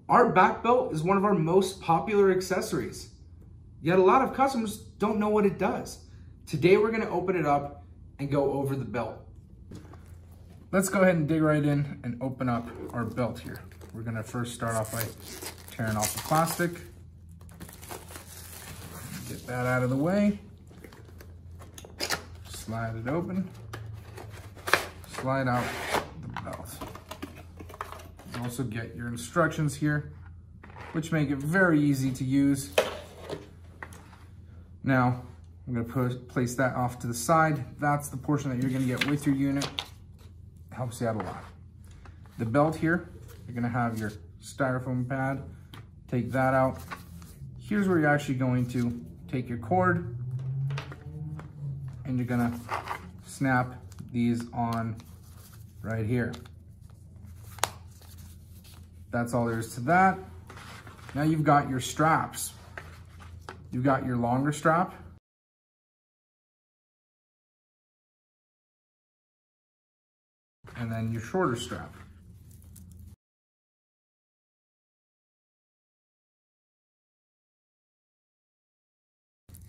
Our back belt is one of our most popular accessories, yet a lot of customers don't know what it does. Today we're going to open it up and go over the belt. Let's go ahead and dig right in and open up our belt here. We're going to first start off by tearing off the plastic. Get that out of the way. Slide it open. Slide out the belt. You also get your instructions here, which make it very easy to use. Now, I'm going to place that off to the side. That's the portion that you're going to get with your unit. Helps you out a lot. The belt here, you're going to have your styrofoam pad. Take that out. Here's where you're actually going to take your cord and you're going to snap these on right here. That's all there is to that. Now you've got your straps. You've got your longer strap. And then your shorter strap.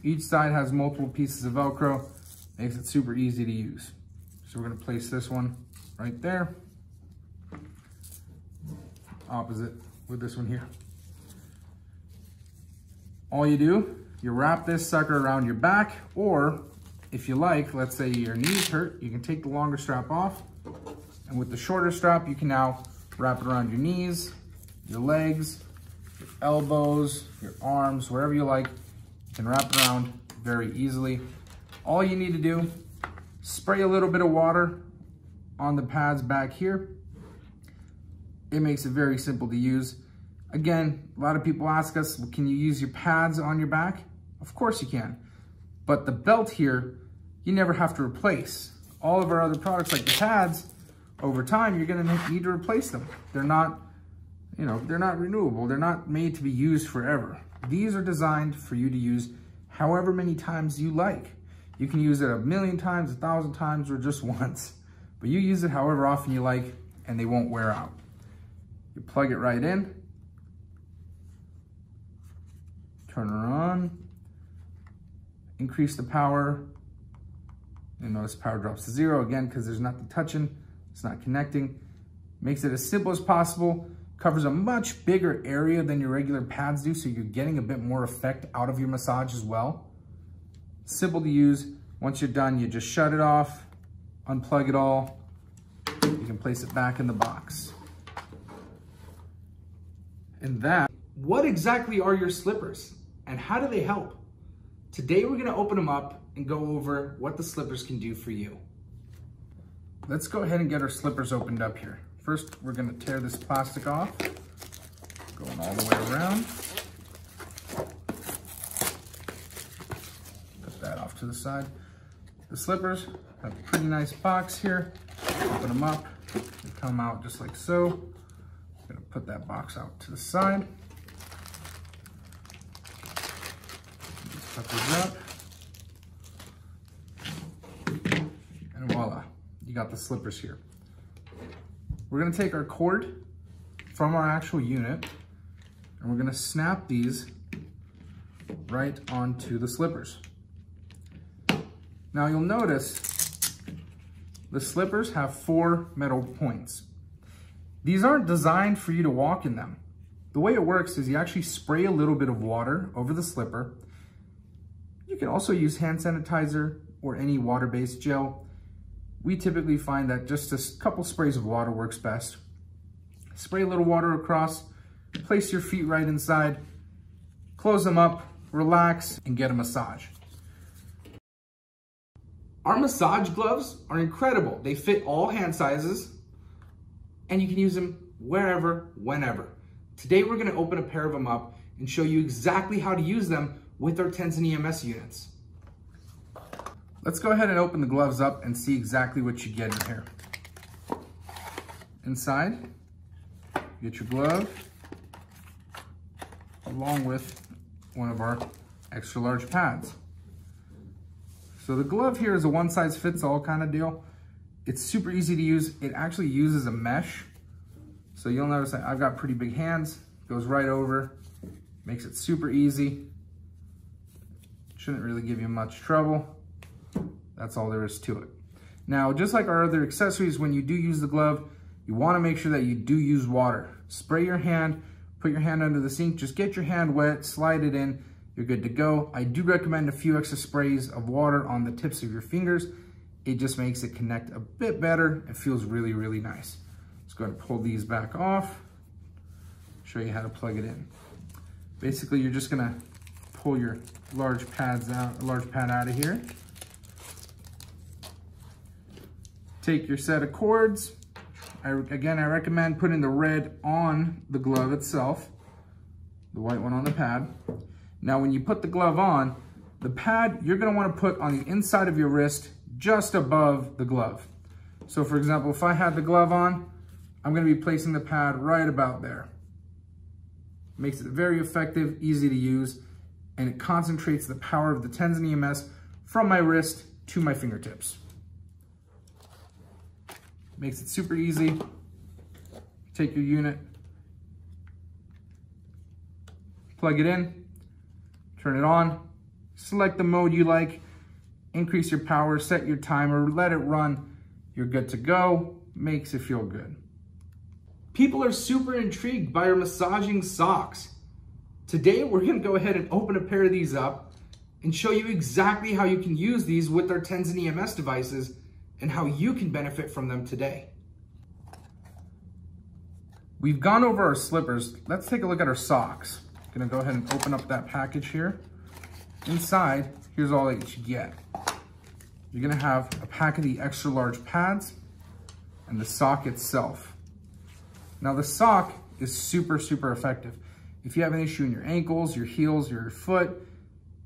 Each side has multiple pieces of Velcro, makes it super easy to use. So we're gonna place this one right there, opposite with this one here. All you do, you wrap this sucker around your back, or if you like, let's say your knees hurt, you can take the longer strap off, and with the shorter strap, you can now wrap it around your knees, your legs, your elbows, your arms, wherever you like. You can wrap it around very easily. All you need to do, spray a little bit of water on the pads back here. It makes it very simple to use. Again, a lot of people ask us, well, can you use your pads on your back? Of course you can. But the belt here, you never have to replace. All of our other products like the pads, over time, you're gonna need to replace them. They're not, they're not renewable. They're not made to be used forever. These are designed for you to use however many times you like. You can use it 1,000,000 times, 1,000 times, or just once. But you use it however often you like, and they won't wear out. You plug it right in. Turn her on. Increase the power. You notice power drops to 0 again because there's nothing touching. It's not connecting. Makes it as simple as possible. Covers a much bigger area than your regular pads do, so you're getting a bit more effect out of your massage as well. Simple to use. Once you're done, you just shut it off, unplug it all. You can place it back in the box. And that, what exactly are your slippers and how do they help? Today we're gonna open them up and go over what the slippers can do for you. Let's go ahead and get our slippers opened up here. First, we're gonna tear this plastic off, going all the way around. Put that off to the side. The slippers have a pretty nice box here. Open them up, they come out just like so. I'm gonna put that box out to the side. Just put these up. And voila, you got the slippers here. We're gonna take our cord from our actual unit and we're gonna snap these right onto the slippers. Now you'll notice the slippers have 4 metal points. These aren't designed for you to walk in them. The way it works is you actually spray a little bit of water over the slipper. You can also use hand sanitizer or any water-based gel. We typically find that just a couple sprays of water works best. Spray a little water across, place your feet right inside, close them up, relax, and get a massage. Our massage gloves are incredible. They fit all hand sizes, and you can use them wherever, whenever. Today we're gonna open a pair of them up and show you exactly how to use them with our TENS and EMS units. Let's go ahead and open the gloves up and see exactly what you get in here. Inside, you get your glove, along with one of our extra large pads. So the glove here is a one size fits all kind of deal. It's super easy to use. It actually uses a mesh. So you'll notice that I've got pretty big hands. goes right over, makes it super easy. Shouldn't really give you much trouble. That's all there is to it. Now, just like our other accessories, when you do use the glove, you want to make sure that you do use water. Spray your hand, put your hand under the sink, just get your hand wet, slide it in, you're good to go. I do recommend a few extra sprays of water on the tips of your fingers. It just makes it connect a bit better. It feels really, really nice. Let's go ahead and pull these back off. Show you how to plug it in. Basically, you're just gonna pull your large pad out of here. Take your set of cords. Again, I recommend putting the red on the glove itself, the white one on the pad. Now, when you put the glove on, the pad you're gonna wanna put on the inside of your wrist, just above the glove. So for example, if I had the glove on, I'm gonna be placing the pad right about there. Makes it very effective, easy to use, and it concentrates the power of the TENS and EMS from my wrist to my fingertips. Makes it super easy. Take your unit, plug it in, turn it on, select the mode you like, increase your power, set your timer, let it run. You're good to go. Makes it feel good. People are super intrigued by our massaging socks. Today, we're gonna go ahead and open a pair of these up and show you exactly how you can use these with our TENS and EMS devices and how you can benefit from them today. We've gone over our slippers. Let's take a look at our socks. Gonna go ahead and open up that package here. Inside, here's all that you get. You're gonna have a pack of the extra large pads and the sock itself. Now the sock is super, super effective. If you have an issue in your ankles, your heels, your foot,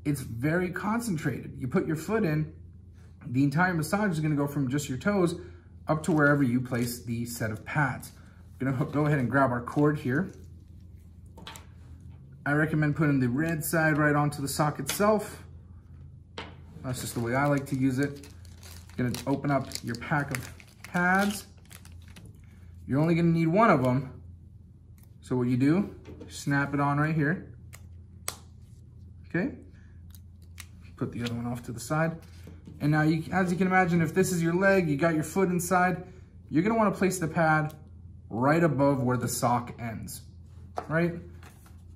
it's very concentrated. You put your foot in, the entire massage is gonna go from just your toes up to wherever you place the set of pads. We're gonna go ahead and grab our cord here. I recommend putting the red side right onto the sock itself. That's just the way I like to use it. You're gonna open up your pack of pads. You're only gonna need one of them. So what you do, snap it on right here. Okay. Put the other one off to the side. And now, as you can imagine, if this is your leg, you got your foot inside, you're gonna wanna place the pad right above where the sock ends, right?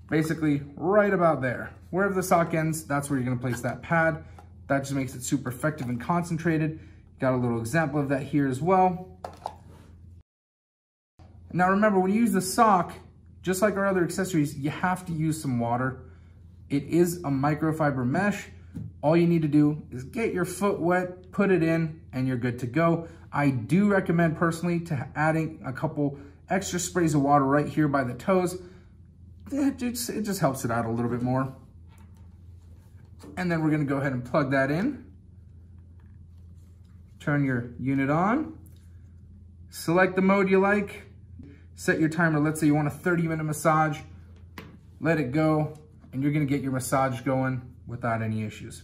Basically, right about there. Wherever the sock ends, that's where you're gonna place that pad. That just makes it super effective and concentrated. Got a little example of that here as well. Now remember, when you use the sock, just like our other accessories, you have to use some water. It is a microfiber mesh. All you need to do is get your foot wet, put it in, and you're good to go. I do recommend personally to adding a couple extra sprays of water right here by the toes. It just helps it out a little bit more. And then we're gonna go ahead and plug that in. Turn your unit on. Select the mode you like. Set your timer. Let's say you want a 30-minute massage. Let it go, and you're gonna get your massage going without any issues.